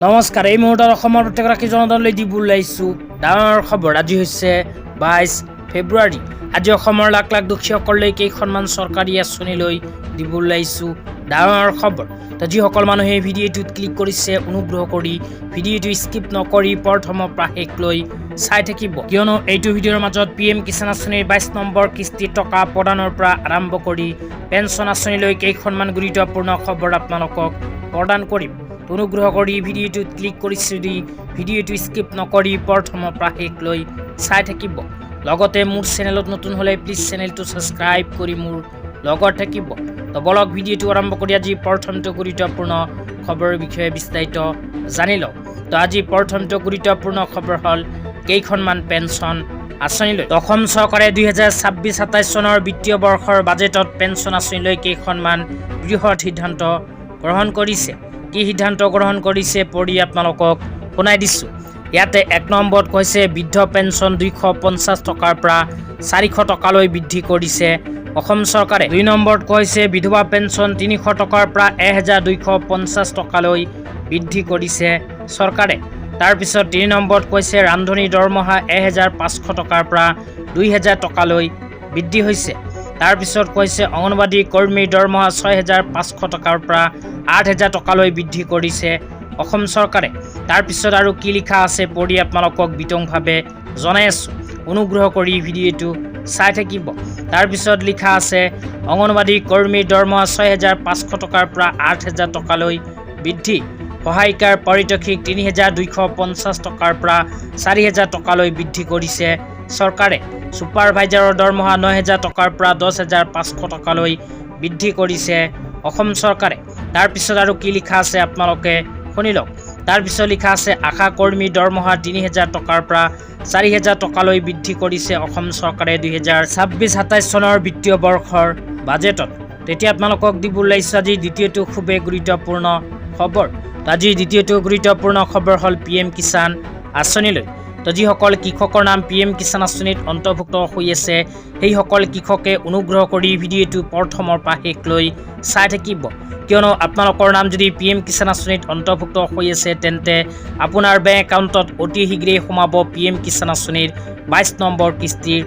নমস্কাৰ। এই মুহূৰ্তত অসমৰ প্ৰত্যেকগৰাকী জনতালৈ দিব ওলাইছোঁ ডাঙৰ খবৰ। আজি হৈছে 22 ফেব্ৰুৱাৰী। আজি অসমৰ লাখ লাখ দুখীয়াসকললৈ কেইখনমান চৰকাৰী আঁচনিলৈ দিব ওলাইছোঁ ডাঙৰ খবৰ। তো যিসকল মানুহে এই ভিডিঅ'টোত ক্লিক কৰিছে অনুগ্ৰহ কৰি ভিডিঅ'টো স্কিপ নকৰি প্ৰথমৰ পৰা শেষলৈ চাই থাকিব, কিয়নো এইটো ভিডিঅ'ৰ মাজত PM কিষাণ আঁচনিৰ 22 নম্বৰ কিস্তি টকা প্ৰদানৰ পৰা আৰম্ভ কৰি পেঞ্চন আঁচনিলৈ কেইখনমান গুৰুত্বপূৰ্ণ খবৰ আপোনালোকক প্ৰদান কৰিম। অনুগ্ৰহ কৰি ভিডিঅ'টোত ক্লিক কৰিছে যদি ভিডিঅ'টো স্কিপ নকৰি প্ৰথমৰ পৰা শেষলৈ চাই থাকিব। লগতে মোৰ চেনেলত নতুন হ'লে প্লিজ চেনেলটো ছাবস্ক্ৰাইব কৰি মোৰ লগত থাকিব। তো বলক ভিডিঅ'টো আৰম্ভ কৰি আজি প্ৰথমটো গুৰুত্বপূৰ্ণ খবৰৰ বিষয়ে বিস্তাৰিত জানি লওক। তো আজি প্ৰথমটো গুৰুত্বপূৰ্ণ খবৰ হ'ল কেইখনমান পেঞ্চন আঁচনিলৈ। অসম চৰকাৰে 2026-27 চনৰ বিত্তীয় বৰ্ষৰ বাজেটত পেঞ্চন আঁচনিলৈ কেইখনমান বৃহৎ সিদ্ধান্ত গ্ৰহণ কৰিছে। কি সিদ্ধান্ত গ্ৰহণ কৰিছে পঢ়ি আপোনালোকক শুনাই দিছোঁ। ইয়াতে 1 নম্বৰত কৈছে বৃদ্ধ পেঞ্চন 250 টকাৰ পৰা 400 টকালৈ বৃদ্ধি কৰিছে অসম চৰকাৰে। 2 নম্বৰত কৈছে বিধৱা পেঞ্চন 300 টকাৰ পৰা 1250 টকালৈ বৃদ্ধি কৰিছে চৰকাৰে। তাৰপিছত 3 নম্বৰত কৈছে ৰান্ধনী দৰমহা 1500 টকাৰ পৰা 2000 টকালৈ বৃদ্ধি হৈছে। তাৰপিছত কৈছে অংগনবাদী কৰ্মীৰ দৰমহা 6500 টকাৰ পৰা 8000 টকালৈ বৃদ্ধি কৰিছে অসম চৰকাৰে। তাৰপিছত আৰু কি লিখা আছে পঢ়ি আপোনালোকক বিতংভাৱে জনাই আছোঁ, অনুগ্ৰহ কৰি ভিডিঅ'টো চাই থাকিব। তাৰপিছত লিখা আছে অংগনবাদী কৰ্মীৰ দৰমহা 6500 টকাৰ পৰা 8000 টকালৈ বৃদ্ধি। সহায়িকাৰ পাৰিতোষিক 3250 টকাৰ পৰা 4000 টকালৈ বৃদ্ধি কৰিছে চৰকাৰে। ছুপাৰভাইজাৰৰ দৰমহা 9000 টকাৰ পৰা 10500 টকালৈ বৃদ্ধি কৰিছে অসম চৰকাৰে। তাৰপিছত আৰু কি লিখা আছে আপোনালোকে শুনি লওক। তাৰপিছত লিখা আছে আশা কৰ্মীৰ দৰমহা 3000 টকাৰ পৰা 4000 টকালৈ বৃদ্ধি কৰিছে অসম চৰকাৰে 2026-27 চনৰ বিত্তীয় বৰ্ষৰ বাজেটত। তেতিয়া আপোনালোকক দিব ওলাইছোঁ আজি দ্বিতীয়টো খুবেই গুৰুত্বপূৰ্ণ খবৰ। আজি দ্বিতীয়টো গুৰুত্বপূৰ্ণ খবৰ হ'ল PM কিষাণ আঁচনিলৈ। তো যিসকল কৃষকৰ নাম PM কিষাণ আঁচনিত অন্তৰ্ভুক্ত হৈ আছে সেইসকল কৃষকে অনুগ্ৰহ কৰি ভিডিঅ'টো প্ৰথমৰ পৰা শেষলৈ চাই থাকিব, কিয়নো আপোনালোকৰ নাম যদি PM কিষাণ আঁচনিত অন্তৰ্ভুক্ত হৈ আছে তেন্তে আপোনাৰ বেংক একাউণ্টত অতি শীঘ্ৰেই সোমাব PM কিষাণ আঁচনিৰ 22 নম্বৰ কিস্তিৰ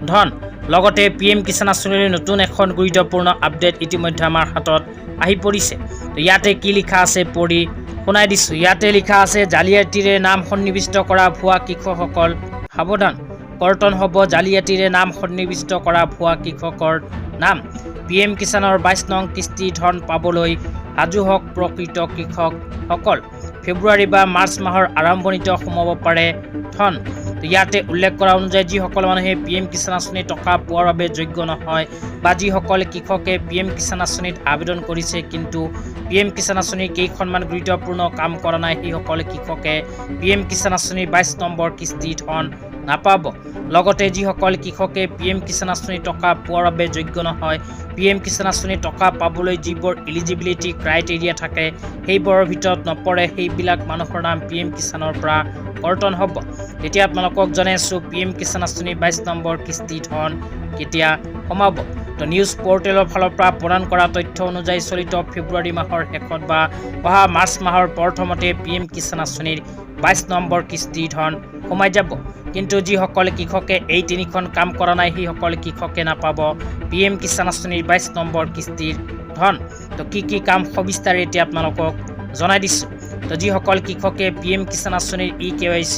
ধন। লগতে PM কিষাণ আঁচনিলৈ নতুন এখন গুৰুত্বপূৰ্ণ আপডেট ইতিমধ্যে আমাৰ হাতত আহি পৰিছে। তো ইয়াতে কি লিখা আছে পঢ়ি শুনাই দিছোঁ। ইয়াতে লিখা আছে জালিয়াতিৰে নাম সন্নিৱিষ্ট কৰা ভুৱা কৃষকসকল সাৱধান। কৰ্তন হ'ব জালিয়াতিৰে নাম সন্নিৱিষ্ট কৰা ভুৱা কৃষকৰ নাম। PM কিষাণৰ 22 নং কিস্তি ধন পাবলৈ সাজু হওক প্ৰকৃত কৃষকসকল। ফেব্ৰুৱাৰী বা মাৰ্চ মাহৰ আৰম্ভণিতে সোমাব পাৰে ধন। ইয়াতে উল্লেখ কৰা অনুযায়ী যিসকল মানুহে PM কিষাণ আঁচনিৰ টকা পোৱাৰ বাবে যোগ্য নহয় বা যিসকল কৃষকে PM কিষাণ আঁচনিত আবেদন কৰিছে কিন্তু PM কিষাণ আঁচনিৰ কেইখনমান গুৰুত্বপূৰ্ণ কাম কৰা নাই সেইসকল কৃষকে PM কিষাণ আঁচনিৰ 22 নম্বৰ কিস্তি ধন নাপাব। লগতে যিসকল কৃষকে PM কিষাণ আঁচনিৰ টকা পোৱাৰ বাবে যোগ্য নহয়, PM কিষাণ আঁচনিৰ টকা পাবলৈ যিবোৰ এলিজিবিলিটি ক্ৰাইটেৰিয়া থাকে সেইবোৰৰ ভিতৰত নপৰে সেইবিলাক মানুহৰ নাম PM কিষাণৰ পৰা কৰ্তন হ'ব। তেতিয়া আপোনালোকক জনাই আছোঁ PM কিষাণ আঁচনিৰ 22 নম্বৰ কিস্তি ধন কেতিয়া সোমাব। তো নিউজ পৰ্টেলৰ ফালৰ পৰা প্ৰদান কৰা তথ্য অনুযায়ী চলিত ফেব্ৰুৱাৰী মাহৰ শেষত বা অহা মাৰ্চ মাহৰ প্ৰথমতে PM কিষাণ আঁচনিৰ 22 নম্বৰ কিস্তি ধন সোমাই যাব। কিন্তু যিসকল কৃষকে এই 3খন কাম কৰা নাই সেইসকল কৃষকে নাপাব PM কিষাণ আঁচনিৰ 22 নম্বৰ কিস্তিৰ ধন। তো কি কাম সবিস্তাৰে এতিয়া আপোনালোকক জনাই দিছোঁ। তো যিসকল কৃষকে PM কিষাণ আঁচনিৰ EKYC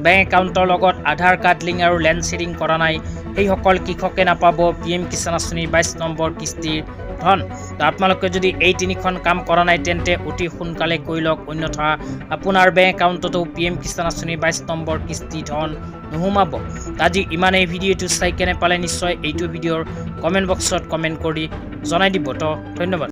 বেংক একাউণ্টৰ লগত আধাৰ কাৰ্ড লিংক আৰু লেণ্ড শ্বেয়াৰিং কৰা নাই সেইসকল কৃষকে নাপাব PM কিষাণ আঁচনিৰ 22 নম্বৰ কিস্তিৰ ধন। তো আপোনালোকে যদি এই 3খন কাম কৰা নাই তেন্তে অতি সোনকালে কৰি লওক, অন্যথা আপোনাৰ বেংক একাউণ্টতো PM কিষাণ আঁচনিৰ 22 নম্বৰ কিস্তি ধন নোসোমাব। আজি ইমানেই। ভিডিঅ'টো চাই কেনে পালে নিশ্চয় এইটো ভিডিঅ'ৰ কমেণ্ট বক্সত কমেণ্ট কৰি জনাই দিব। তো ধন্যবাদ।